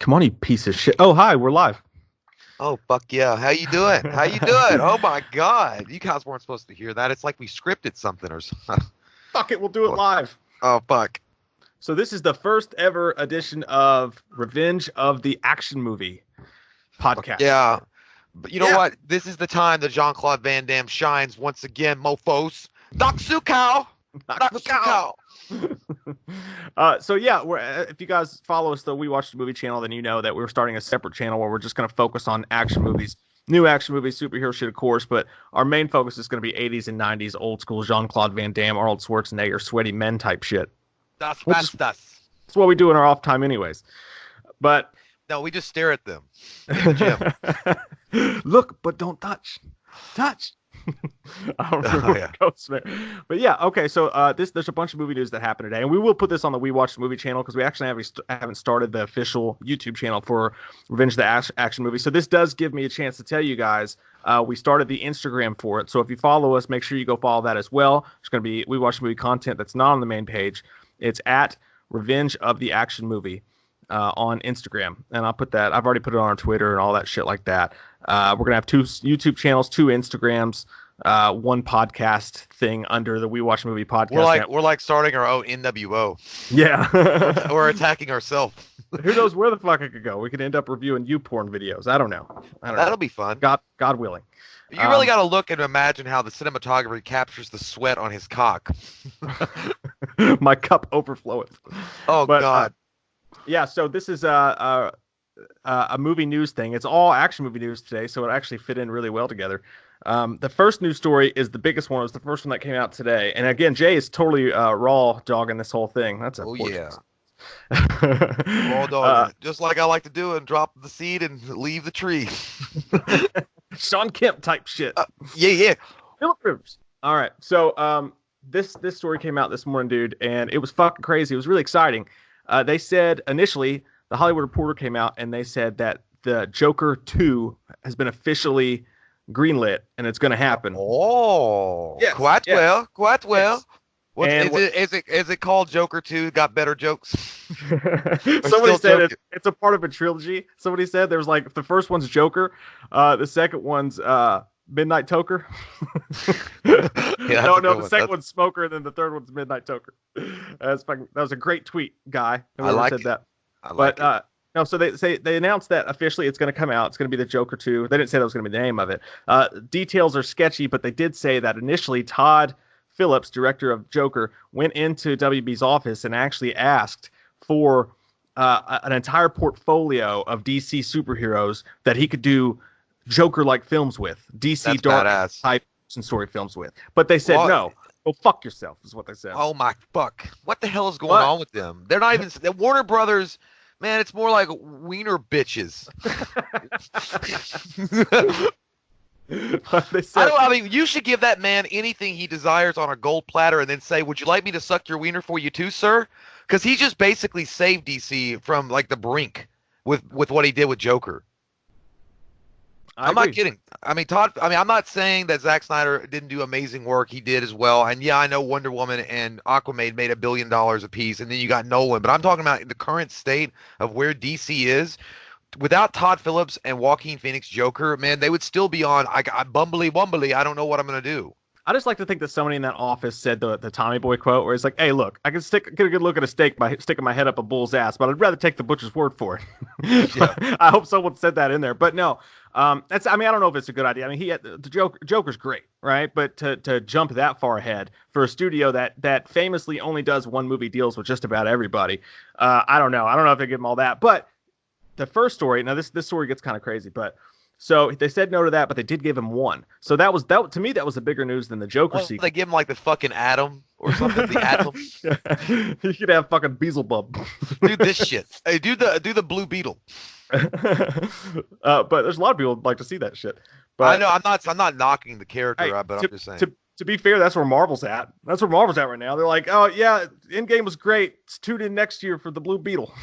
Come on, you piece of shit. Oh, hi, we're live. Oh, fuck yeah. How you doing? How you doing? Oh my God. You guys weren't supposed to hear that. It's like we scripted something or something. Fuck it, we'll do it live. Oh, fuck. So this is the first ever edition of Revenge of the Action Movie podcast. Yeah. But you know Yeah. what? This is the time that Jean-Claude Van Damme shines once again, mofos. Doc Sukow. Doc Sukow. So yeah, if you guys follow us, the We Watch the Movie channel, then you know that we're starting a separate channel where we're just going to focus on action movies, new action movies, superhero shit, of course. But our main focus is going to be 80s and 90s, old school Jean-Claude Van Damme, Arnold Schwarzenegger, sweaty men type shit. That's That's what we do in our off time, anyways. But no, we just stare at them in the gym. Look, but don't touch. Touch. I don't remember where it goes there. But yeah, okay. So there's a bunch of movie news that happened today, and we will put this on the We Watch the Movie channel because we actually haven't started the official YouTube channel for Revenge of the Action Movie. So this does give me a chance to tell you guys we started the Instagram for it. So if you follow us, make sure you go follow that as well. There's going to be We Watch the Movie content that's not on the main page. It's at Revenge of the Action Movie on Instagram, and I'll put that. I've already put it on our Twitter and all that shit like that. We're gonna have 2 YouTube channels, 2 Instagrams, 1 podcast thing under the We Watch Movie podcast. We're like starting our own NWO. Yeah. We're attacking ourselves. Who knows where the fuck it could go? We could end up reviewing porn videos. I don't know. That'll be fun. God willing. You really got to look and imagine how the cinematographer captures the sweat on his cock. My cup overfloweth. Oh, God. Yeah, so this is a movie news thing. It's all action movie news today, so it actually fit in really well together. The first news story is the biggest one. It was the first one that came out today. And again, Jay is totally raw dogging this whole thing. That's a yeah. Raw dog. Just like I like to do and drop the seed and leave the tree. Sean Kemp type shit. Yeah. Philip Rivers. All right. So this story came out this morning, dude, and it was fucking crazy. It was really exciting. They said initially, the Hollywood Reporter came out and they said that the Joker 2 has been officially greenlit and it's going to happen. Oh, yes, quite well. Yes. Is it called Joker 2 Got Better Jokes? Somebody said it's a part of a trilogy. Somebody said there's like the first one's Joker, the second one's Midnight Toker. The second one's Smoker, and then the third one's Midnight Toker. That was a great tweet, guy. I said that. I like it. No, so they announced that officially it's going to come out. It's going to be the Joker 2. They didn't say that was going to be the name of it. Details are sketchy, but they did say that initially Todd Phillips, director of Joker, went into WB's office and actually asked for an entire portfolio of DC superheroes that he could do Joker-like films with, DC dark type story films with. But they said no. Go fuck yourself is what they said. Oh my fuck! What the hell is going on with them? They're not even Warner Brothers. Man, it's more like wiener bitches. They said, I mean, you should give that man anything he desires on a gold platter, and then say, "Would you like me to suck your wiener for you too, sir?" Because he just basically saved DC from like the brink with what he did with Joker. I'm not kidding. I mean, I'm not saying that Zack Snyder didn't do amazing work. He did as well. And yeah, I know Wonder Woman and Aquaman made $1 billion a piece, and then you got Nolan. But I'm talking about the current state of where DC is. Without Todd Phillips and Joaquin Phoenix Joker, man, they would still be on. I bumbly. I don't know what I'm gonna do. I just like to think that somebody in that office said the Tommy Boy quote, where it's like, "Hey, look, I can get a good look at a steak by sticking my head up a bull's ass, but I'd rather take the butcher's word for it." Yeah. I hope someone said that in there, but no. I don't know if it's a good idea. I mean, the Joker's great, right? But to jump that far ahead for a studio that famously only does one movie deals with just about everybody, I don't know. I don't know if they give them all that, but the first story. Now this story gets kind of crazy, but. So they said no to that, but they did give him 1. So that to me, that was a bigger news than the Joker sequel. They give him like the fucking Atom or something. The Atom. You could have fucking Beelzebub. Do this shit. Hey, do the Blue Beetle. But there's a lot of people who'd like to see that shit. But I know I'm not knocking the character, but I'm just saying. To be fair, that's where Marvel's at. That's where Marvel's at right now. They're like, oh yeah, Endgame was great. Tune in next year for the Blue Beetle.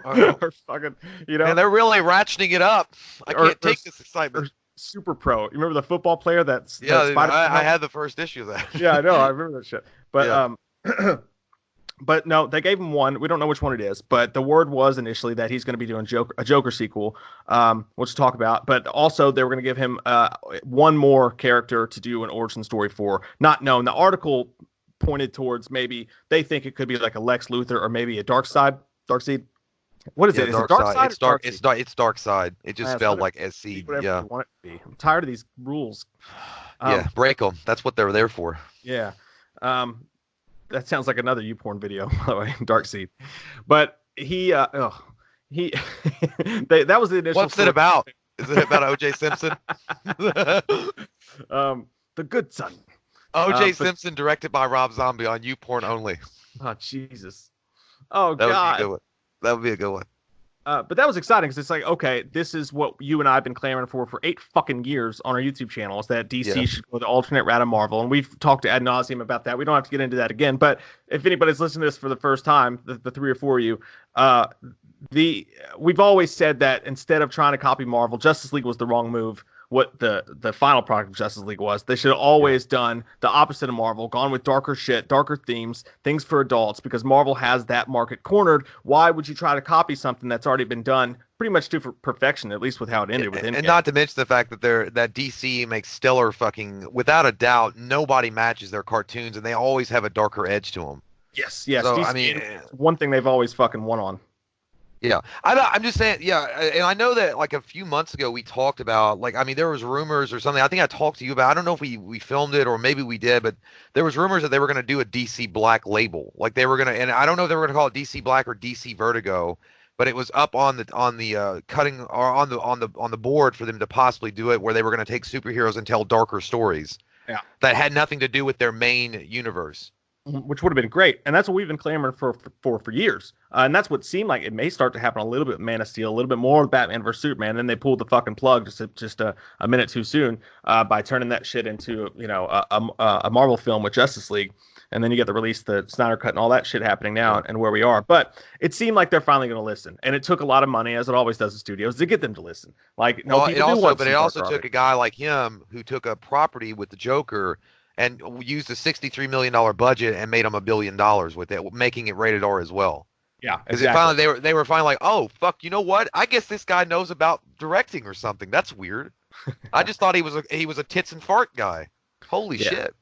Or fucking, And they're really ratcheting it up. I can't take this excitement. Super Pro. You remember the football player I had the first issue of that. Yeah, I know. I remember that shit. But But no, they gave him one. We don't know which one it is, but the word was initially that he's going to be doing a Joker sequel, which we'll talk about. But also, they were going to give him one more character to do an origin story for. Not known. The article pointed towards maybe they think it could be like a Lex Luthor or maybe a Darkseid. What is Yeah, it? Is it Dark Side. Darkseid It's or dark. Darkseid? It's Dark Side. It just spelled like SC. Whatever Yeah. you want it to be. I'm tired of these rules. Yeah. Break them. That's what they're there for. Yeah. That sounds like another YouPorn video, by the way, Darkseid. But that was the initial. What's it about? Is it about O.J. Simpson? The Good Son. O.J. Simpson, directed by Rob Zombie on YouPorn only. Oh Jesus! Oh that God! Would be a good one. That would be a good one. But that was exciting because it's like, okay, this is what you and I have been clamoring for 8 fucking years on our YouTube channel, is that DC should go the alternate route of Marvel. And we've talked ad nauseum about that. We don't have to get into that again. But if anybody's listening to this for the first time, the 3 or 4 of you, we've always said that instead of trying to copy Marvel, Justice League was the wrong move. What the final product of Justice League was. They should have always done the opposite of Marvel, gone with darker shit, darker themes, things for adults, because Marvel has that market cornered. Why would you try to copy something that's already been done pretty much to perfection, at least with how it ended with Endgame? And not to mention the fact that that DC makes stellar fucking, without a doubt, nobody matches their cartoons, and they always have a darker edge to them. Yes. So, DC, I mean, one thing they've always fucking won on. Yeah, I'm just saying, yeah, and I know that like a few months ago we talked about, like, I mean, there was rumors or something. I think I talked to you about. I don't know if we filmed it or maybe we did, but there was rumors that they were going to do a DC Black label, like they were going to, and I don't know if they were going to call it DC Black or DC Vertigo, but it was up on the cutting or on the board for them to possibly do it, where they were going to take superheroes and tell darker stories, that had nothing to do with their main universe. Which would have been great, and that's what we've been clamoring for years. And that's what seemed like it may start to happen a little bit with Man of Steel, a little bit more with Batman vs Superman. Then they pulled the fucking plug just a minute too soon by turning that shit into a Marvel film with Justice League. And then you get the release, the Snyder Cut, and all that shit happening now, and where we are. But it seemed like they're finally going to listen, and it took a lot of money, as it always does in studios, to get them to listen. Like, no, it also took a guy like him who took a property with the Joker and used a $63 million budget and made them $1 billion with it, making it rated R as well. Yeah, because finally they were finally like, oh fuck, you know what? I guess this guy knows about directing or something. That's weird. I just thought he was a tits and fart guy. Holy shit.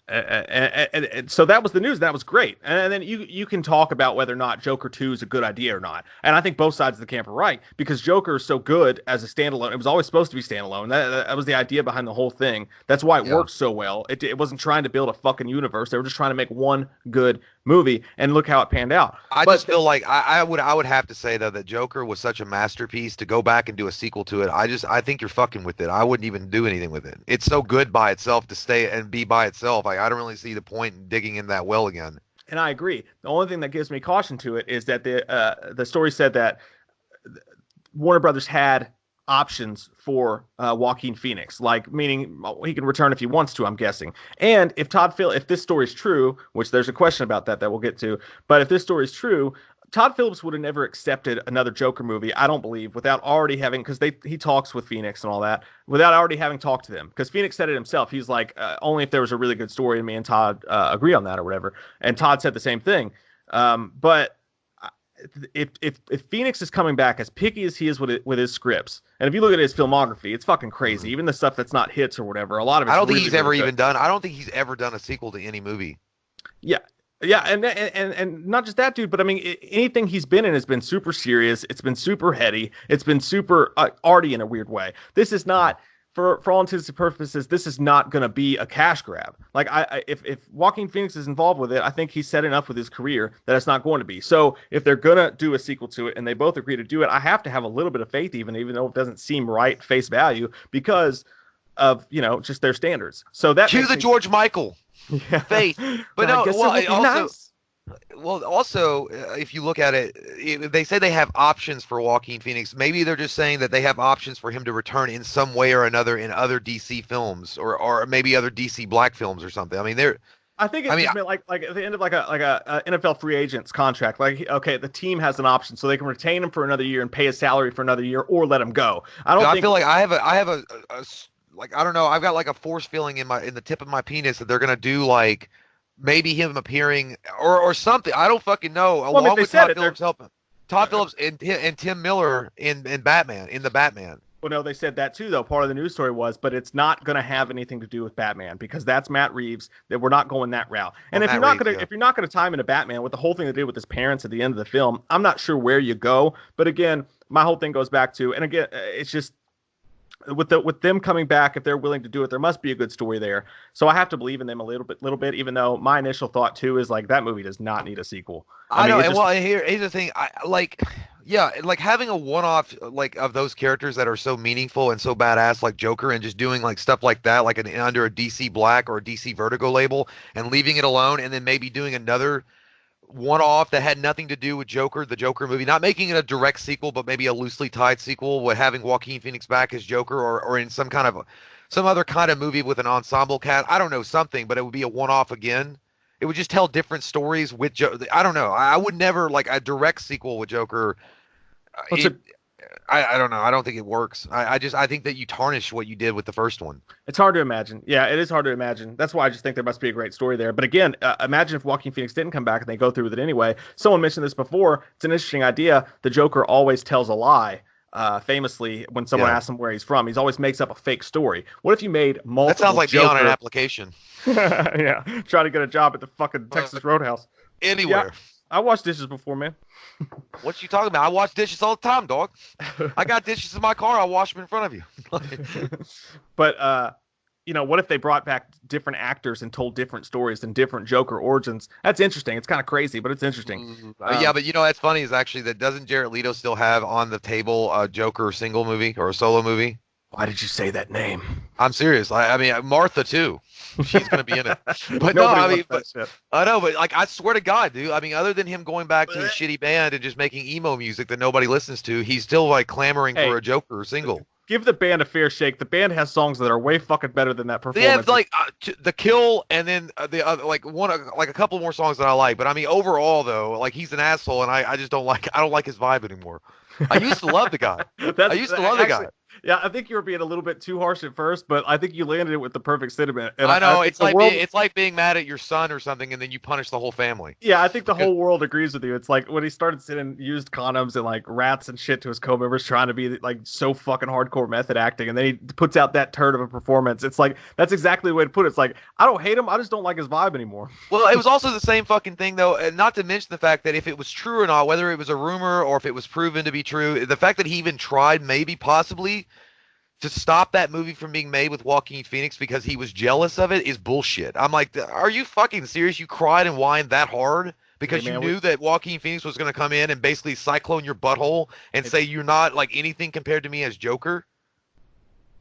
And so that was the news. That was great. And then you can talk about whether or not Joker 2 is a good idea or not. And I think both sides of the camp are right, because Joker is so good as a standalone. It was always supposed to be standalone. That was the idea behind the whole thing. That's why it worked so well. It wasn't trying to build a fucking universe. They were just trying to make one good movie, and look how it panned out. I just feel like I would have to say though that Joker was such a masterpiece. To go back and do a sequel to it, I think you're fucking with it. I wouldn't even do anything with it. It's so good by itself to stay and be by itself. I don't really see the point in digging in that well again. And I agree. The only thing that gives me caution to it is that the story said that Warner Brothers had options for Joaquin Phoenix, like meaning he can return if he wants to, I'm guessing. And if this story is true, which there's a question about that we'll get to, but if this story is true, Todd Phillips would have never accepted another Joker movie, I don't believe, without already having, because he talks with Phoenix and all that, without already having talked to them. Because Phoenix said it himself. He's like, only if there was a really good story, and me and Todd agree on that or whatever. And Todd said the same thing. But if Phoenix is coming back as picky as he is with his scripts, and if you look at his filmography, it's fucking crazy. Even the stuff that's not hits or whatever, a lot of it. I don't think he's ever even done. I don't think he's ever done a sequel to any movie. Yeah, and not just that, dude, but I mean, anything he's been in has been super serious. It's been super heady. It's been super arty in a weird way. This is not, for all intents and purposes, this is not going to be a cash grab. Like, if Joaquin Phoenix is involved with it, I think he's set enough with his career that it's not going to be. So if they're going to do a sequel to it and they both agree to do it, I have to have a little bit of faith, even though it doesn't seem right face value, because of, just their standards. So that cue the George Michael. Yeah. Faith, but no. Well, also, if you look at it, they say they have options for Joaquin Phoenix. Maybe they're just saying that they have options for him to return in some way or another in other DC films, or maybe other DC Black films or something. I mean, I think it's just meant like at the end of like a NFL free agent's contract. Like, okay, the team has an option, so they can retain him for another year and pay his salary for another year, or let him go. I feel like I have a like, I don't know, I've got like a force feeling in the tip of my penis that they're gonna do like maybe him appearing or something. I don't fucking know. Well, I mean, Along they with said Todd it. Phillips helping. Todd Phillips and Tim Miller in Batman, in the Batman. Well, no, they said that too, though. Part of the news story was, but it's not going to have anything to do with Batman because that's Matt Reeves. That we're not going that route. And Well, Matt Reeves, yeah. if you're not gonna tie him into Batman with the whole thing to do with his parents at the end of the film, I'm not sure where you go. But again, my whole thing goes back to, and again, it's just with them coming back, if they're willing to do it, there must be a good story there. So I have to believe in them a little bit, even though my initial thought too is like that movie does not need a sequel. I mean, know, and well, here's the thing. I like, yeah, like having a one-off like of those characters that are so meaningful and so badass, like Joker, and just doing like stuff like that, like under a DC Black or a DC Vertigo label, and leaving it alone, and then maybe doing another one-off that had nothing to do with Joker, the Joker movie, not making it a direct sequel, but maybe a loosely tied sequel with having Joaquin Phoenix back as Joker, or in some other kind of movie with an ensemble cast. I don't know, something, but it would be a one-off again. It would just tell different stories with Joker. I don't know. I would never like a direct sequel with Joker. I don't know. I don't think it works. I think that you tarnish what you did with the first one. It's hard to imagine. Yeah, it is hard to imagine. That's why I just think there must be a great story there. But again, imagine if Joaquin Phoenix didn't come back and they go through with it anyway. Someone mentioned this before. It's an interesting idea. The Joker always tells a lie. Famously, when someone asks him where he's from, he always makes up a fake story. What if you made multiple? That sounds like Joker... me on an application. Yeah, trying to get a job at the fucking Texas Roadhouse. Anywhere. Yeah, I washed dishes before, man. What you talking about? I wash dishes all the time, dog. I got dishes in my car. I wash them in front of you. But what if they brought back different actors and told different stories and different Joker origins? That's interesting. It's kind of crazy, but it's interesting. Yeah, but that's funny is actually that doesn't Jared Leto still have on the table a Joker single movie or a solo movie? Why did you say that name? I'm serious. I mean, Martha too. She's gonna be in it. But no, I mean, I know, but like, I swear to God, dude. I mean, other than him going back to his shitty band and just making emo music that nobody listens to, he's still like clamoring for a Joker single. Give the band a fair shake. The band has songs that are way fucking better than that performance. They have like The Kill, and then the other like a couple more songs that I like. But I mean, overall though, like he's an asshole, and I just don't like his vibe anymore. I used to love the guy. I used to love the guy. Yeah, I think you were being a little bit too harsh at first, but I think you landed it with the perfect sentiment. And I know it's like being mad at your son or something, and then you punish the whole family. Yeah, I think the whole world agrees with you. It's like when he started sending used condoms and like rats and shit to his co-members, trying to be like so fucking hardcore method acting, and then he puts out that turd of a performance. It's like that's exactly the way to put it. It's like I don't hate him, I just don't like his vibe anymore. Well, it was also the same fucking thing though, and not to mention the fact that if it was true or not, whether it was a rumor or if it was proven to be true, the fact that he even tried, maybe possibly, to stop that movie from being made with Joaquin Phoenix because he was jealous of it is bullshit. I'm like, are you fucking serious? You cried and whined that hard because you knew that Joaquin Phoenix was going to come in and basically cyclone your butthole and say you're not like anything compared to me as Joker?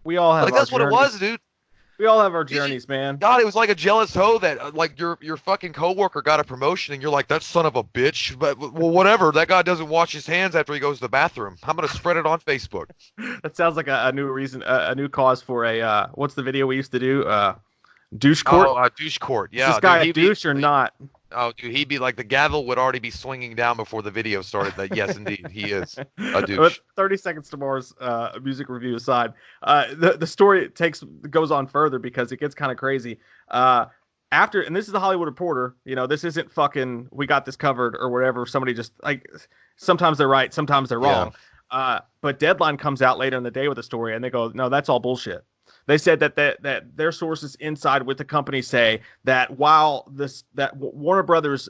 We all have like that's what it was, dude. We all have our journeys, man. God, it was like a jealous hoe that like your fucking coworker got a promotion and you're like, that son of a bitch. But well, whatever. That guy doesn't wash his hands after he goes to the bathroom. I'm gonna spread it on Facebook. That sounds like a new reason, a new cause for a what's the video we used to do? Douche court. Oh, douche court. Yeah. Is this guy a douche or not? Oh, dude, he'd be like the gavel would already be swinging down before the video started. That yes, indeed, he is a douche. But 30 Seconds to Mars music review aside, the story goes on further because it gets kind of crazy. After, and this is the Hollywood Reporter. This isn't fucking we got this covered or whatever. Somebody just like sometimes they're right, sometimes they're wrong. Yeah. But Deadline comes out later in the day with a story, and they go, no, that's all bullshit. They said that their sources inside with the company say that while that Warner Brothers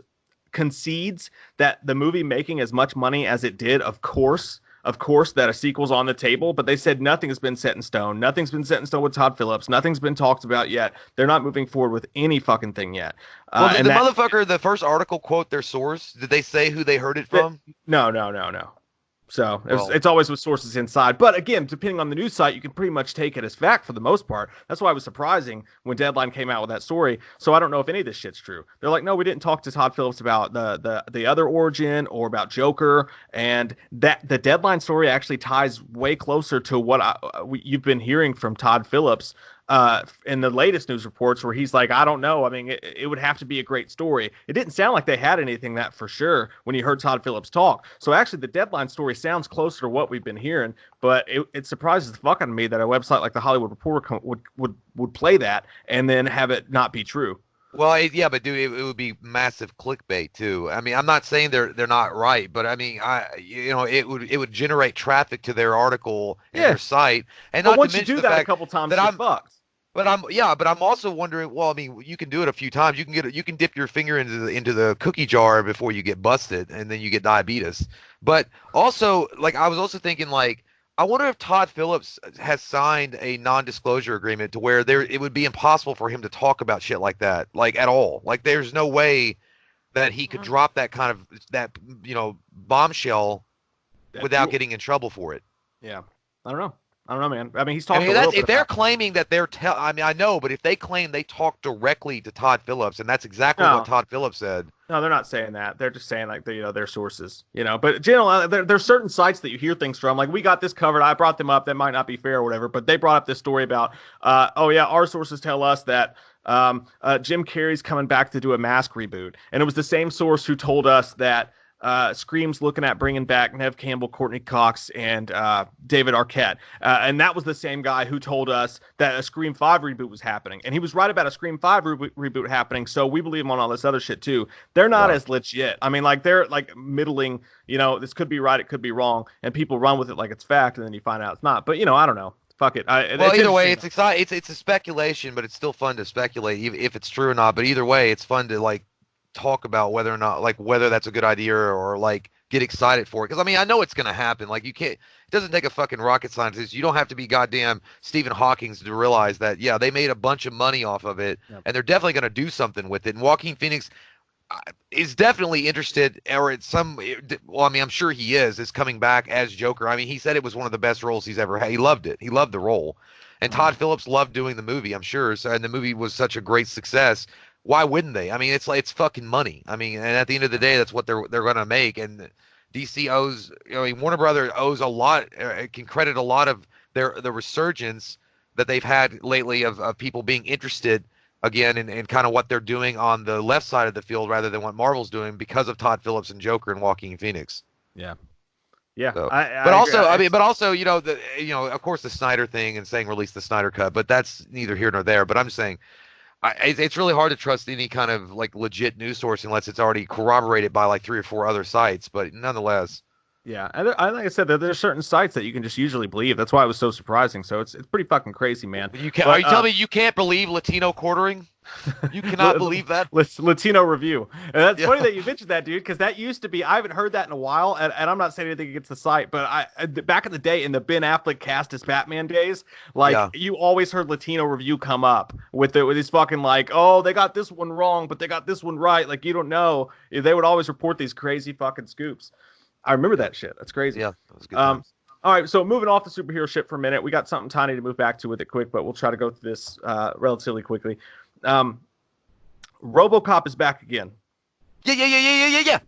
concedes that the movie making as much money as it did, of course that a sequel's on the table, but they said nothing has been set in stone. Nothing's been set in stone with Todd Phillips. Nothing's been talked about yet. They're not moving forward with any fucking thing yet. Well, did the motherfucker, the first article, quote their source? Did they say who they heard it from? No. So it's always with sources inside. But again, depending on the news site, you can pretty much take it as fact for the most part. That's why it was surprising when Deadline came out with that story. So I don't know if any of this shit's true. They're like, no, we didn't talk to Todd Phillips about the other origin or about Joker. And that the Deadline story actually ties way closer to what you've been hearing from Todd Phillips in the latest news reports, where he's like, I don't know. I mean, it would have to be a great story. It didn't sound like they had anything that for sure when you heard Todd Phillips talk. So actually, the Deadline story sounds closer to what we've been hearing, but it surprises the fuck out of me that a website like the Hollywood Reporter would play that and then have it not be true. Well, yeah, but dude, it would be massive clickbait too. I mean, I'm not saying they're not right, but I mean, it would generate traffic to their article and Yeah, their site, and but not to once you mention do the that a fact couple times, that you're I'm fucked. but I'm also wondering. Well, I mean, you can do it a few times. You can dip your finger into the cookie jar before you get busted, and then you get diabetes. But also, like, I was also thinking, like, I wonder if Todd Phillips has signed a non-disclosure agreement to where it would be impossible for him to talk about shit like that, like at all. Like, there's no way that he could drop that kind of bombshell That without fuel. getting in trouble for it. Yeah, I don't know. I don't know, man. I mean, he's I talked a mean, little that's bit if they're about. claiming that I mean, I know, but if they claim they talked directly to Todd Phillips, and that's exactly what No, Todd Phillips said. no, they're not saying that. They're just saying like their sources, But generally, there's certain sites that you hear things from. Like we got this covered. I brought them up. That might not be fair or whatever, but they brought up this story about, oh yeah, our sources tell us that Jim Carrey's coming back to do a Mask reboot, and it was the same source who told us that Scream's looking at bringing back Nev Campbell, Courtney Cox, and David Arquette. And that was the same guy who told us that a Scream 5 reboot was happening. And he was right about a Scream 5 reboot happening. So we believe him on all this other shit too. They're not Yeah. as legit. I mean, like they're like middling, this could be right, it could be wrong. And people run with it like it's fact. And then you find out it's not. But, I don't know. Fuck it. Well, It's either way, interesting. it's exciting. It's a speculation, but it's still fun to speculate, even if it's true or not. But either way, it's fun to like talk about whether or not, like, whether that's a good idea, or like get excited for it. Because I mean, I know it's gonna happen. Like, you can't. It doesn't take a fucking rocket scientist. You don't have to be goddamn Stephen Hawking to realize that. Yeah, they made a bunch of money off of it, Yep. and they're definitely gonna do something with it. And Joaquin Phoenix is definitely interested, or at some. Well, I mean, I'm sure he is coming back as Joker. I mean, he said it was one of the best roles he's ever had. He loved it. He loved the role, and Mhm. Todd Phillips loved doing the movie, I'm sure. So, and the movie was such a great success. Why wouldn't they? I mean, it's like, it's fucking money. I mean, and at the end of the day, that's what they're gonna make. And DC owes, I mean, Warner Brothers owes a lot. Can credit a lot of the resurgence that they've had lately of people being interested again in kind of what they're doing on the left side of the field rather than what Marvel's doing, because of Todd Phillips and Joker and Joaquin Phoenix. Yeah. Yeah. So, I but agree. also, I mean, but also, of course, the Snyder thing and saying release the Snyder cut, but that's neither here nor there. But I'm just saying, it's really hard to trust any kind of like legit news source unless it's already corroborated by like 3 or 4 other sites. But nonetheless, Yeah, and like I said, there's certain sites that you can just usually believe. That's why it was so surprising. So it's pretty fucking crazy, man. you can. Are But you telling me you can't believe Latino quartering? You cannot believe that? Latino review. And that's Yeah. funny that you mentioned that, dude, because that used to be. I haven't heard that in a while, and I'm not saying anything against the site, but back in the day, in the Ben Affleck cast as Batman days, like Yeah. you always heard Latino review come up with these fucking like, oh, they got this one wrong, but they got this one right. Like you don't know. They would always report these crazy fucking scoops. I remember Yeah. that shit. That's crazy. Yeah. That was good Um, times. all right, so moving off the superhero shit for a minute, we got something tiny to move back to with it quick, but we'll try to go through this relatively quickly. Um, RoboCop is back again. Yeah. Yeah. Yeah. Yeah. Yeah. Yeah.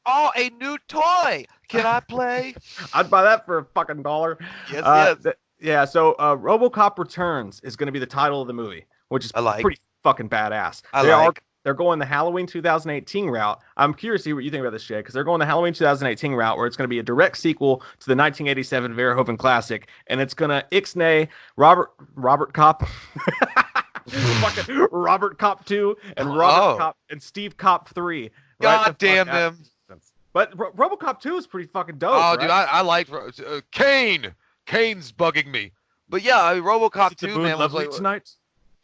Yeah. A new toy. Can I play? I'd buy that for a fucking dollar. Yes. Yes. Yeah, so RoboCop Returns is going to be the title of the movie, which is I like. pretty fucking badass. I like. They're going the Halloween 2018 route. I'm curious to see what you think about this, Jay, because they're going the Halloween 2018 route, where it's going to be a direct sequel to the 1987 Verhoeven classic, and it's going to ixnay Robert Cop, fucking Robert Cop 2, and Robert Cop and Steve Cop 3. Right God damn them. But RoboCop 2 is pretty fucking dope. Oh, right? dude, I like Kane. Kane's bugging me. But yeah, I mean, RoboCop 2, man, was like tonight.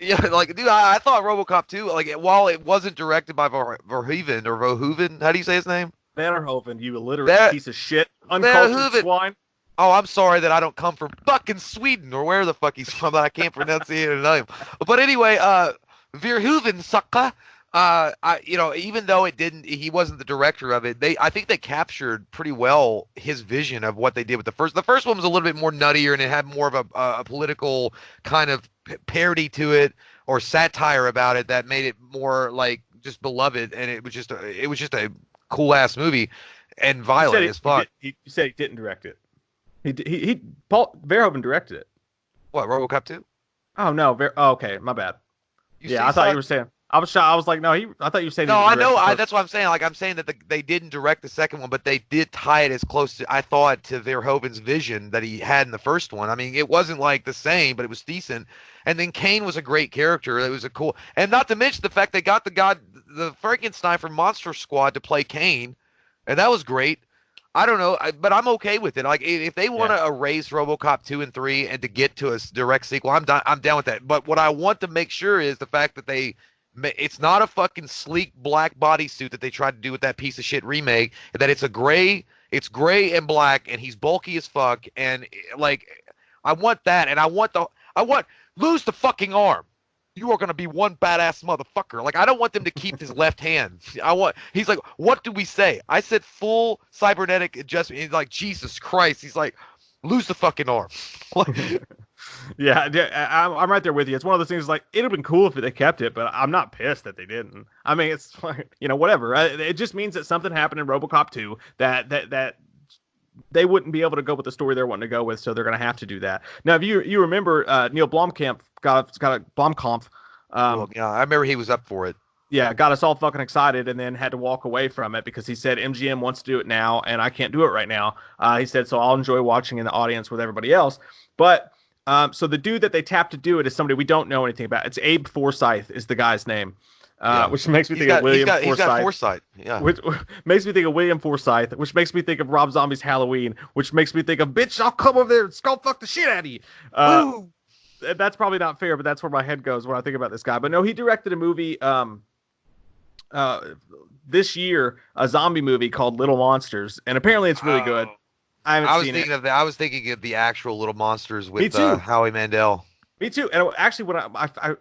Yeah, like, dude, I thought RoboCop 2, like, while it wasn't directed by Verhoeven or Verhoeven, how do you say his name? Vanderhoven, you illiterate piece of shit, uncultured Verhoeven. swine. Oh, I'm sorry that I don't come from fucking Sweden or where the fuck he's from, that I can't pronounce his name. But anyway, Verhoeven, sucker. Even though he wasn't the director of it, I think they captured pretty well his vision of what they did with the first. The first one was a little bit more nuttier, and it had more of a political kind of parody to it, or satire about it, that made it more like just beloved. And it was just a cool ass movie, and violent as fuck. You said he didn't direct it. Paul Verhoeven directed it. What, RoboCop 2? Oh no, okay, my bad. I thought you were saying. I was shocked. I was like, no, I thought you said he No, I directed know. the first. That's what I'm saying. Like I'm saying that they didn't direct the second one, but they did tie it as close to I thought to Verhoeven's vision that he had in the first one. I mean, it wasn't like the same, but it was decent. And then Kane was a great character. It was a cool, and not to mention the fact they got the Frankenstein from Monster Squad to play Kane, and that was great. I don't know, but I'm okay with it. Like if they want to erase RoboCop 2 and 3 and to get to a direct sequel, I'm down with that. But what I want to make sure is the fact that it's not a fucking sleek black bodysuit that they tried to do with that piece of shit remake. That it's gray and black, and he's bulky as fuck. And like, I want that, and I want lose the fucking arm. You are gonna be one badass motherfucker. Like I don't want them to keep his left hand. He's like, what do we say? I said full cybernetic adjustment. He's like, Jesus Christ. He's like, lose the fucking arm. Yeah, I'm right there with you. It's one of those things like it'd have been cool if they kept it, but I'm not pissed that they didn't. I mean, it's like, whatever. It just means that something happened in RoboCop 2 that they wouldn't be able to go with the story they're wanting to go with, so they're going to have to do that. Now, if you remember, Neil Blomkamp got a Blomkamp. Well, yeah, I remember he was up for it. Yeah, got us all fucking excited, and then had to walk away from it because he said MGM wants to do it now, and I can't do it right now. He said, so I'll enjoy watching in the audience with everybody else. But so the dude that they tapped to do it is somebody we don't know anything about. It's Abe Forsyth is the guy's name. Which makes me think of William Forsythe. He's got foresight. Yeah. Which makes me think of William Forsythe, which makes me think of Rob Zombie's Halloween, which makes me think of, bitch, I'll come over there and skull fuck the shit out of you. That's probably not fair, but that's where my head goes when I think about this guy. But no, he directed a movie this year, a zombie movie called Little Monsters, and apparently it's really good. I was thinking of the actual Little Monsters with Howie Mandel. Me too. And actually, when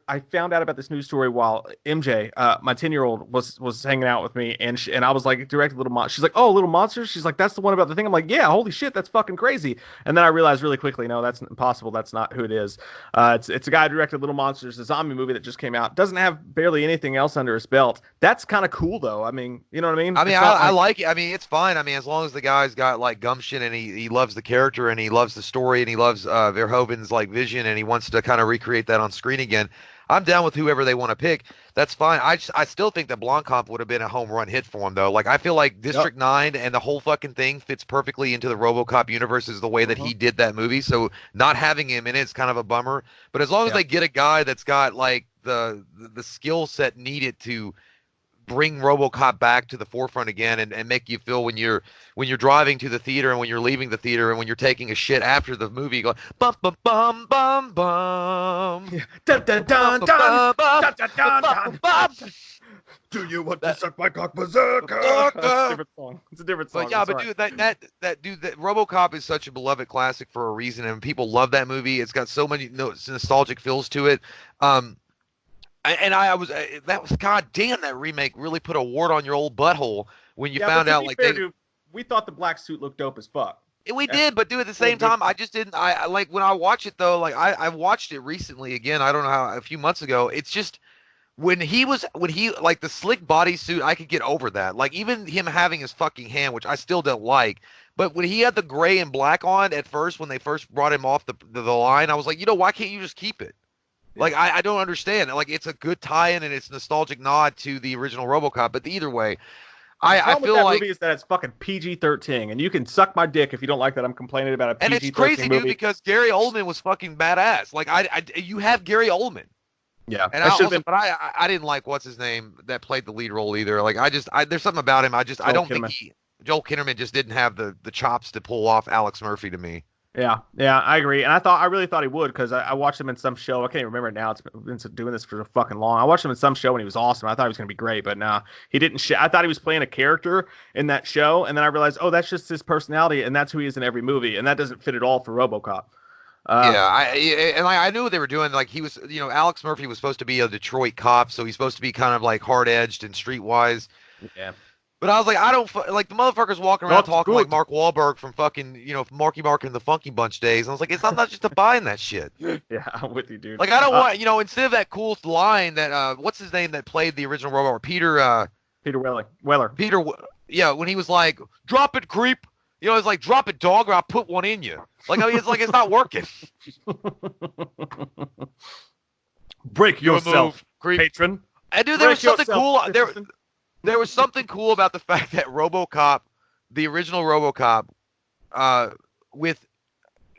I found out about this news story while MJ, my 10-year-old, was hanging out with me, and I was like, direct Little Monsters. She's like, oh, Little Monsters? She's like, that's the one about the thing. I'm like, yeah, holy shit, that's fucking crazy. And then I realized really quickly, no, that's impossible. That's not who it is. It's a guy who directed Little Monsters, a zombie movie that just came out. Doesn't have barely anything else under his belt. That's kind of cool, though. I mean, you know what I mean? I mean, I like it. I mean, it's fine. I mean, as long as the guy's got like gumption and he loves the character and he loves the story and he loves Verhoeven's like vision and he wants to kind of recreate that on screen again, I'm down with whoever they want to pick. That's fine. I still think that Blomkamp would have been a home run hit for him though. Like I feel like District 9 and the whole fucking thing fits perfectly into the RoboCop universe is the way that he did that movie. So not having him in it's kind of a bummer. But as long as they get a guy that's got like the skill set needed to bring RoboCop back to the forefront again and make you feel when you're driving to the theater and when you're leaving the theater and when you're taking a shit after the movie, going bum bum bum bum bum. Dun, dun, dun, dun, dun, dun, dun. Do you want to suck my cock, berserker? It's a different song. It's a different song. But yeah, but dude, that dude, that RoboCop is such a beloved classic for a reason, and people love that movie. It's got so many nostalgic feels to it. And that was goddamn, that remake really put a wart on your old butthole when you found out like dude, we thought the black suit looked dope as fuck. We did, but dude, at the same time, I just didn't. I like when I watch it though. Like I watched it recently again. I don't know how, a few months ago. It's just when he like the slick bodysuit, I could get over that. Like even him having his fucking hand, which I still don't like. But when he had the gray and black on at first, when they first brought him off the line, I was like, why can't you just keep it? Like, I don't understand. Like, it's a good tie-in and it's a nostalgic nod to the original RoboCop. But either way, I feel like movie is that it's fucking PG-13, and you can suck my dick if you don't like that I'm complaining about a PG-13 movie. And it's crazy, dude, because Gary Oldman was fucking badass. Like, you have Gary Oldman. Yeah, and but I didn't like what's his name that played the lead role either. Like, there's something about him. I don't think Joel Kinnaman just didn't have the chops to pull off Alex Murphy to me. Yeah, I agree. And I really thought he would, because I watched him in some show. I can't even remember it now. It's been doing this for fucking long. I watched him in some show and he was awesome. I thought he was going to be great, but no, he didn't. I thought he was playing a character in that show, and then I realized, oh, that's just his personality, and that's who he is in every movie, and that doesn't fit at all for RoboCop. I knew what they were doing. Like he was, Alex Murphy was supposed to be a Detroit cop, so he's supposed to be kind of like hard-edged and streetwise. Yeah. But I was like, I don't like the motherfuckers walking around talking like Mark Wahlberg from fucking, Marky Mark and the Funky Bunch days. And I was like, I'm not just buying that shit. Yeah, I'm with you, dude. Like, I don't want, instead of that cool line that, what's his name that played the original Robot? Peter Weller. Yeah, when he was like, drop it, creep. It's like, drop it, dog, or I'll put one in you. Like, I mean, it's not working. Break yourself, patron. And dude, there was Break something yourself, cool. Christensen. There was something cool about the fact that RoboCop, the original RoboCop, uh, with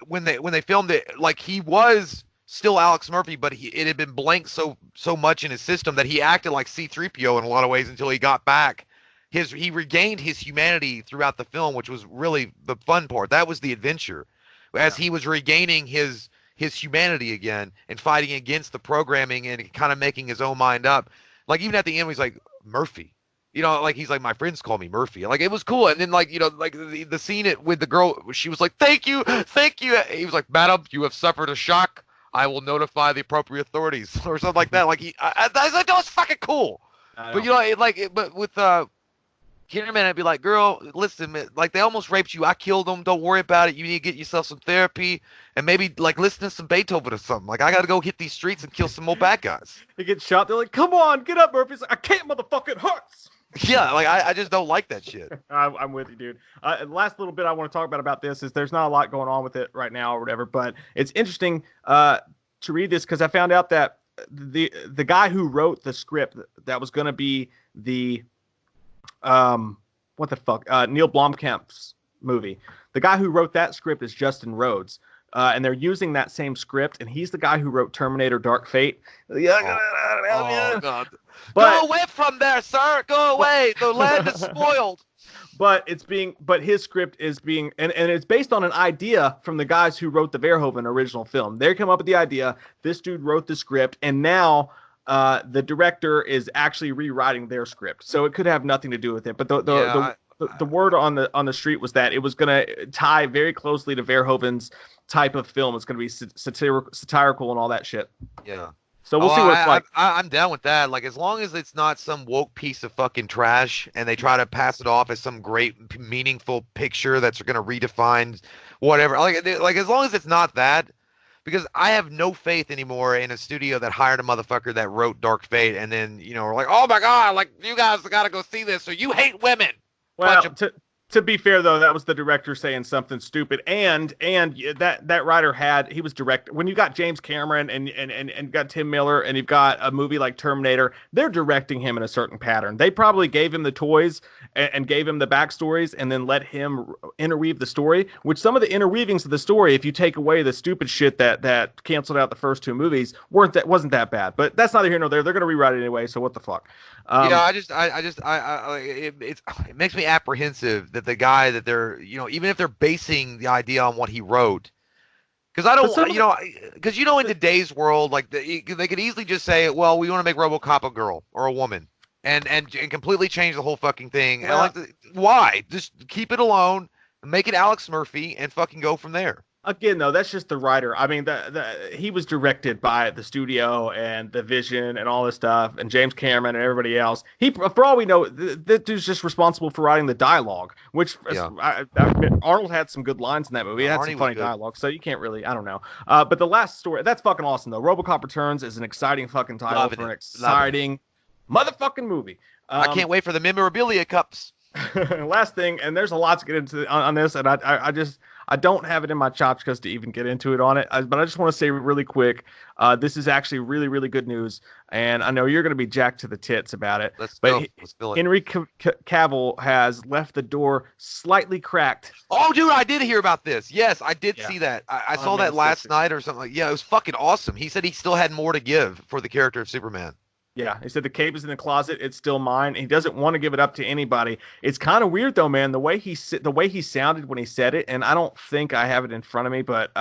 when they filmed it, like he was still Alex Murphy, but it had been blanked so much in his system that he acted like C-3PO in a lot of ways until he got back. He regained his humanity throughout the film, which was really the fun part. That was the adventure, as he was regaining his humanity again and fighting against the programming and kind of making his own mind up. Like even at the end, he's like Murphy. You know, like he's like, my friends call me Murphy. Like it was cool. And then like, you know, like the scene with the girl, she was like, thank you, thank you. He was like, madam, you have suffered a shock. I will notify the appropriate authorities or something like that. Like I was like, that was fucking cool. But you know, but with Cameraman, I'd be like, girl, listen, man, like they almost raped you. I killed them. Don't worry about it. You need to get yourself some therapy and maybe like listen to some Beethoven or something. Like I got to go hit these streets and kill some more bad guys. They get shot. They're like, come on, get up, Murphy. He's like, I can't, motherfucker. It hurts. Yeah, like I just don't like that shit. I'm with you, dude. The last little bit I want to talk about this is there's not a lot going on with it right now or whatever, but it's interesting to read this because I found out that the guy who wrote the script that was going to be the what the fuck Neil Blomkamp's movie. The guy who wrote that script is Justin Rhodes. And they're using that same script, and he's the guy who wrote Terminator Dark Fate. Oh, God. But, go away from there, sir. Go away. The land is spoiled. But his script is being, and it's based on an idea from the guys who wrote the Verhoeven original film. They come up with the idea. This dude wrote the script, and now the director is actually rewriting their script. So it could have nothing to do with it. But the word on the street was that it was going to tie very closely to Verhoeven's type of film. It's going to be satirical and all that shit. Yeah. So we'll see what it's like. I'm down with that. Like, as long as it's not some woke piece of fucking trash and they try to pass it off as some great, meaningful picture that's going to redefine whatever. Like, as long as it's not that, because I have no faith anymore in a studio that hired a motherfucker that wrote Dark Fate and then, you know, we're like, oh my God, like, you guys got to go see this, so you hate women. Well, to be fair though, that was the director saying something stupid, and that writer he was direct. When you got James Cameron and got Tim Miller, and you've got a movie like Terminator, they're directing him in a certain pattern. They probably gave him the toys and gave him the backstories, and then let him interweave the story. Which some of the interweavings of the story, if you take away the stupid shit that canceled out the first two movies, wasn't that bad. But that's neither here nor there. They're gonna rewrite it anyway, so what the fuck? It makes me apprehensive that the guy that they're, you know, even if they're basing the idea on what he wrote, because I don't, in today's world, like they could easily just say, well, we want to make RoboCop a girl or a woman, and completely change the whole fucking thing. Well, and why? Just keep it alone, make it Alex Murphy, and fucking go from there. Again, though, that's just the writer. I mean, he was directed by the studio and the vision and all this stuff, and James Cameron and everybody else. For all we know, that dude's just responsible for writing the dialogue. Which Arnold had some good lines in that movie. He had some funny dialogue, so you can't really. I don't know. But the last story, that's fucking awesome though. RoboCop Returns is an exciting fucking title for an exciting motherfucking movie. I can't wait for the memorabilia cups. Last thing, and there's a lot to get into on this, and I don't have it in my chops just to even get into it on it, but I just want to say really quick, this is actually really, really good news, and I know you're going to be jacked to the tits about it. Let's spill it. Henry Cavill has left the door slightly cracked. Oh, dude, I did hear about this. Yes, I did see that. I saw that last night or something. Yeah, it was fucking awesome. He said he still had more to give for the character of Superman. Yeah, he said the cape is in the closet. It's still mine. He doesn't want to give it up to anybody. It's kind of weird though, man. The way he sounded when he said it, and I don't think I have it in front of me, but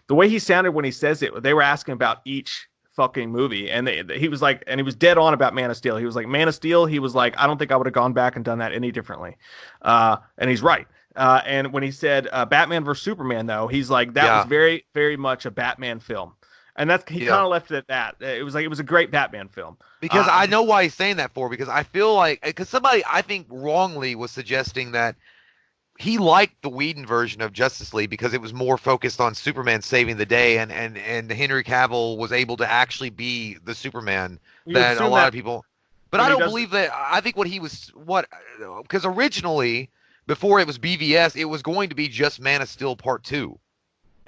the way he sounded when he says it, they were asking about each fucking movie, and he was like, and he was dead on about Man of Steel. He was like, Man of Steel. He was like, I don't think I would have gone back and done that any differently. And he's right. And when he said Batman vs Superman, though, he's like, that was very, very much a Batman film. And he kind of left it at that. It was a great Batman film. Because I know why he's saying that for, because I feel like, because somebody, I think wrongly, was suggesting that he liked the Whedon version of Justice League because it was more focused on Superman saving the day, and Henry Cavill was able to actually be the Superman than a lot of people. But I don't believe that. I think because originally, before it was BVS, it was going to be just Man of Steel Part 2.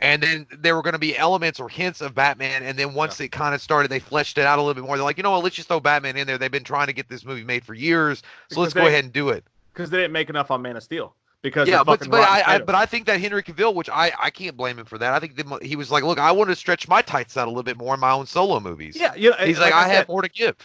And then there were going to be elements or hints of Batman, and then once it kind of started, they fleshed it out a little bit more. They're like, you know what, let's just throw Batman in there. They've been trying to get this movie made for years, so let's because go ahead and do it. because they didn't make enough on Man of Steel because of Yeah, fucking but Rotten I Tomatoes. think that Henry Cavill, which I can't blame him for that. I think he was like, look, I want to stretch my tights out a little bit more in my own solo movies. Yeah, you know, He's like, like I I said, have more to give.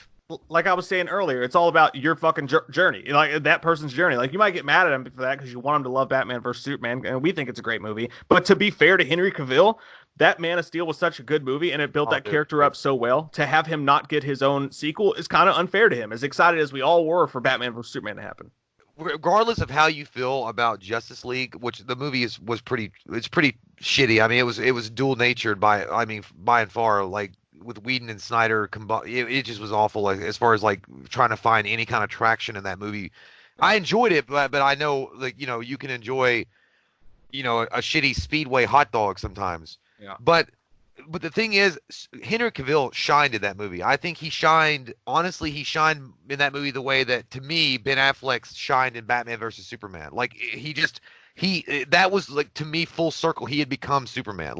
like I was saying earlier, it's all about your fucking journey, like that person's journey. Like you might get mad at him for that because you want him to love Batman versus Superman, and we think it's a great movie. But to be fair to Henry Cavill, that Man of Steel was such a good movie, and it built Oh, that dude, character up so well. To have him not get his own sequel is kind of unfair to him. As excited as we all were for Batman versus Superman to happen. regardless of how you feel about Justice League, which the movie was pretty shitty. I mean, it was dual natured by and far, like with Whedon and Snyder combined. It just was awful, like as far as like trying to find any kind of traction in that movie. I enjoyed it, but I know, like, you can enjoy, a shitty Speedway hot dog sometimes. Yeah. But the thing is, Henry Cavill shined in that movie. I think he shined. Honestly, he shined in that movie the way that, to me, Ben Affleck shined in Batman versus Superman. Like that was, like, to me, full circle. He had become Superman.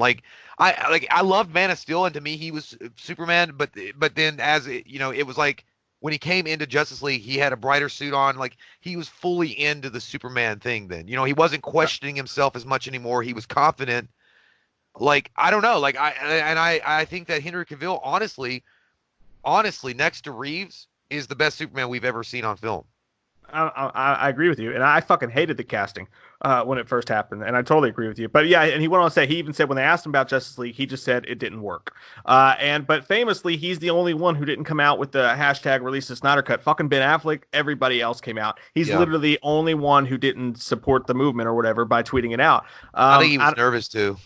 I loved Man of Steel, and to me he was Superman. But then, as it was like when he came into Justice League, he had a brighter suit on. Like, he was fully into the Superman thing. Then he wasn't questioning himself as much anymore. He was confident. Like, I don't know. Like, I think that Henry Cavill, honestly, next to Reeves, is the best Superman we've ever seen on film. I agree with you, and I fucking hated the casting when it first happened, and I totally agree with you. But yeah, and he went on to say, he even said when they asked him about Justice League, he just said it didn't work. But famously, he's the only one who didn't come out with the hashtag release the Snyder Cut. Fucking Ben Affleck, everybody else came out. He's literally the only one who didn't support the movement or whatever by tweeting it out. I think he was nervous too.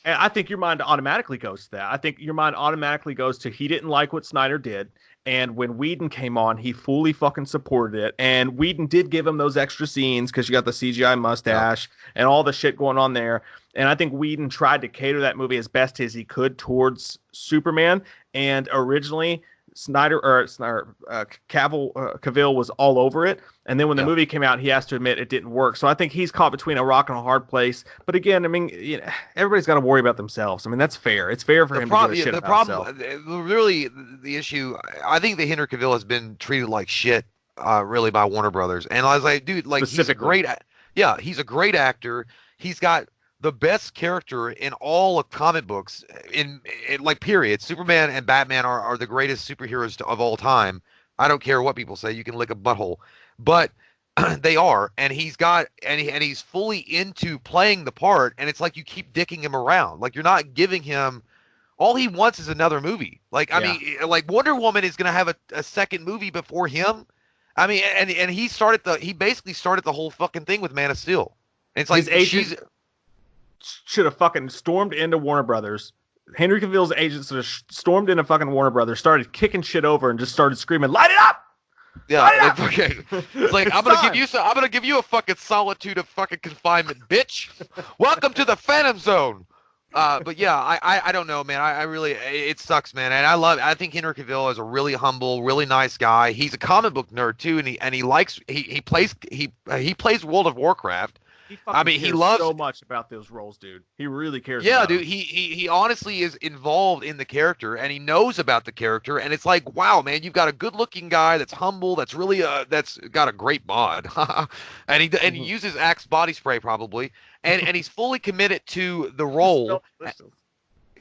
And I think your mind automatically goes to that. I think your mind automatically goes to he didn't like what Snyder did. And when Whedon came on, he fully fucking supported it. And Whedon did give him those extra scenes because you got the CGI mustache and all the shit going on there. And I think Whedon tried to cater that movie as best as he could towards Superman. And originally, Cavill was all over it. And then when the movie came out, he has to admit it didn't work. So I think he's caught between a rock and a hard place. But again, I mean, everybody's got to worry about themselves. I mean, that's fair. It's fair for him to give a shit about himself. Really, the issue, I think that Henry Cavill has been treated like shit, really, by Warner Brothers. And I was like, dude, like, he's a great actor. He's got the best character in all of comic books, in like, period. Superman and Batman are the greatest superheroes of all time. I don't care what people say. You can lick a butthole, but they are. And he's fully into playing the part. And it's like you keep dicking him around. Like, you're not giving him. All he wants is another movie. Like, I mean, like, Wonder Woman is gonna have a second movie before him. I mean, and he basically started the whole fucking thing with Man of Steel. And it's like, she's should have fucking stormed into Warner Brothers. Henry Cavill's agents should have stormed into fucking Warner Brothers, started kicking shit over, and just started screaming, "Light it up!" Yeah, Light it up! okay. It's like, I'm gonna give you a fucking solitude of fucking confinement, bitch. Welcome to the Phantom Zone. But yeah, I don't know, man. I really, it sucks, man. And I think Henry Cavill is a really humble, really nice guy. He's a comic book nerd too, and he plays World of Warcraft. He loves so much about those roles, dude. He really cares. Yeah, about dude. them. He honestly is involved in the character, and he knows about the character. And it's like, wow, man, you've got a good-looking guy that's humble, that's really that's got a great bod, and he uses Axe body spray probably, and he's fully committed to the role.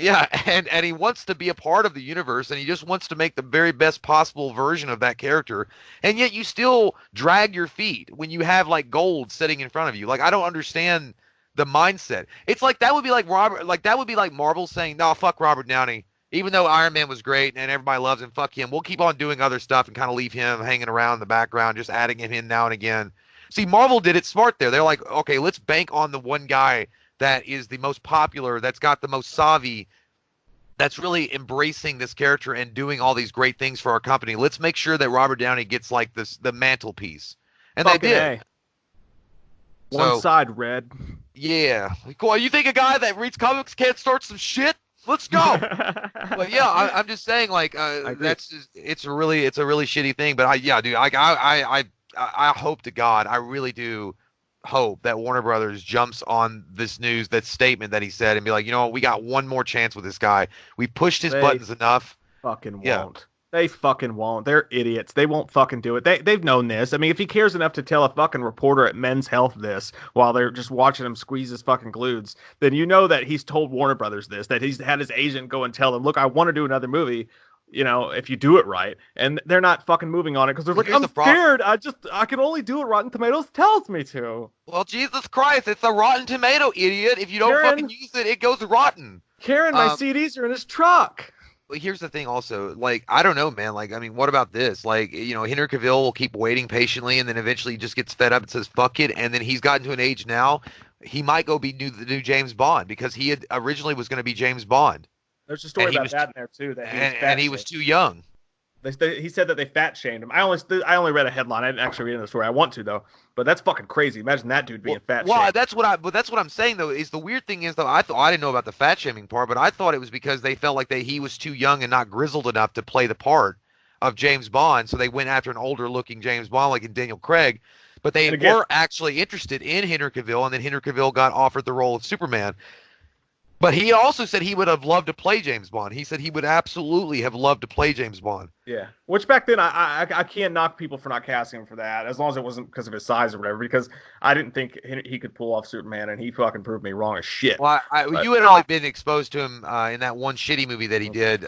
Yeah, and he wants to be a part of the universe, and he just wants to make the very best possible version of that character. And yet you still drag your feet when you have, like, gold sitting in front of you. Like, I don't understand the mindset. It's like that would be like Marvel saying, "No, fuck Robert Downey. Even though Iron Man was great and everybody loves him, fuck him. We'll keep on doing other stuff and kind of leave him hanging around in the background, just adding him in now and again." See, Marvel did it smart there. They're like, okay, let's bank on the one guy that is the most popular, that's got the most savvy, that's really embracing this character and doing all these great things for our company. Let's make sure that Robert Downey gets, like, the mantelpiece. And they did. One side red. Yeah. Cool. You think a guy that reads comics can't start some shit? Let's go. But yeah, I'm just saying, like, it's a really shitty thing. But dude, I hope to God, I really do hope that Warner Brothers jumps on this news, that statement that he said, and be like, you know what, we got one more chance with this guy. We pushed his buttons enough. Fucking Yeah. won't. They fucking won't. They're idiots. They won't fucking do it. They've known this. I mean, if he cares enough to tell a fucking reporter at Men's Health this while they're just watching him squeeze his fucking glutes, then you know that he's told Warner Brothers this, that he's had his agent go and tell them, look, I want to do another movie, you know, if you do it right. And they're not fucking moving on it because they're like, I'm scared. I can only do what Rotten Tomatoes tells me to. Well, Jesus Christ, it's a Rotten Tomato, idiot. If you don't fucking use it, it goes rotten. Karen, my CDs are in his truck. Well, here's the thing also, like, I don't know, man. Like, I mean, what about this? Like, you know, Henry Cavill will keep waiting patiently, and then eventually he just gets fed up and says, fuck it. And then he's gotten to an age now, he might go be the new James Bond, because he had originally was going to be James Bond. There's a story about that in there, too. That he was too young. He said that they fat shamed him. I only read a headline. I didn't actually read the story. I want to though, but that's fucking crazy. Imagine that dude being fat shamed. Well, that's what I'm saying though. Is the weird thing is though, I didn't know about the fat shaming part, but I thought it was because they felt like he was too young and not grizzled enough to play the part of James Bond, so they went after an older looking James Bond like in Daniel Craig. But they were actually interested in Henry Cavill, and then Henry Cavill got offered the role of Superman. But he also said he would have loved to play James Bond. He said he would absolutely have loved to play James Bond. Yeah, which back then I can't knock people for not casting him for that, as long as it wasn't because of his size or whatever. Because I didn't think he could pull off Superman, and he fucking proved me wrong as shit. Well, you had only been exposed to him in that one shitty movie that he did.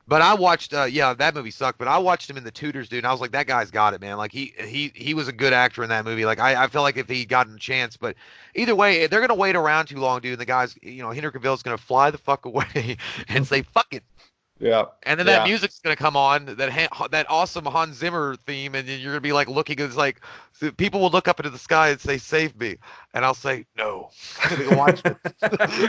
But I watched, that movie sucked. But I watched him in The Tudors, dude, and I was like, that guy's got it, man. Like he was a good actor in that movie. Like I feel like if he gotten a chance, but either way, they're gonna wait around too long, dude. And the guy's, you know, Henry Cavill's gonna fly the fuck away and say fuck it. Yeah. And then that music's gonna come on, that awesome Hans Zimmer theme, and then you're gonna be like looking. It's like people will look up into the sky and say, "Save me," and I'll say, "No." Watch it.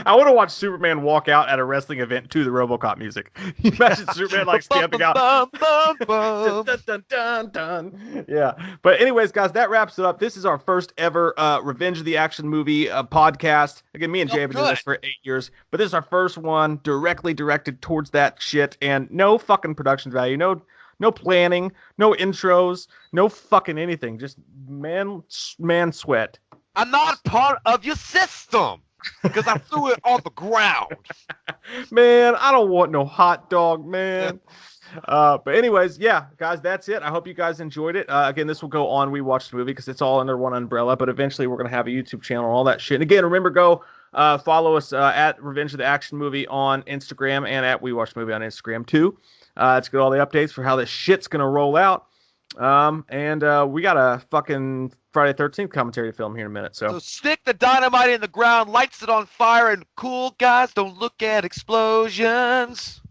I want to watch Superman walk out at a wrestling event to the Robocop music. You imagine Superman like stamping out. Dun, dun, dun, dun. Yeah. But anyways, guys, that wraps it up. This is our first ever Revenge of the Action movie podcast. Again, me and Jay have been doing this for 8 years, but this is our first one directly directed towards that shit. And no fucking production value, no planning, no intros, no fucking anything. Just man sweat. I'm not part of your system because I threw it on the ground. Man, I don't want no hot dog, man. But anyways, yeah, guys, that's it. I hope you guys enjoyed it. Again, this will go on We Watched the Movie because it's all under one umbrella, but eventually we're going to have a YouTube channel and all that shit. And again, remember, go follow us at Revenge of the Action Movie on Instagram and at We Watched the Movie on Instagram too. Let's get all the updates for how this shit's going to roll out. And we got a fucking Friday 13th commentary to film here in a minute. So stick the dynamite in the ground, lights it on fire, and cool guys don't look at explosions.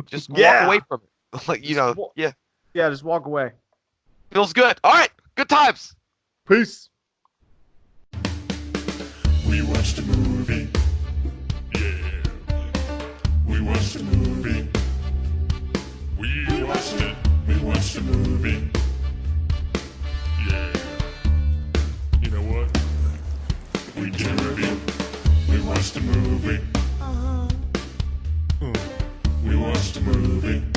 Just walk away from it. Like, you know, yeah, just walk away. Feels good. All right, good times. Peace. We watched a movie. Yeah. We watched a movie. We watched it. We watched a movie. Yeah. You know what? We did a review. We watched a movie. We watched a movie.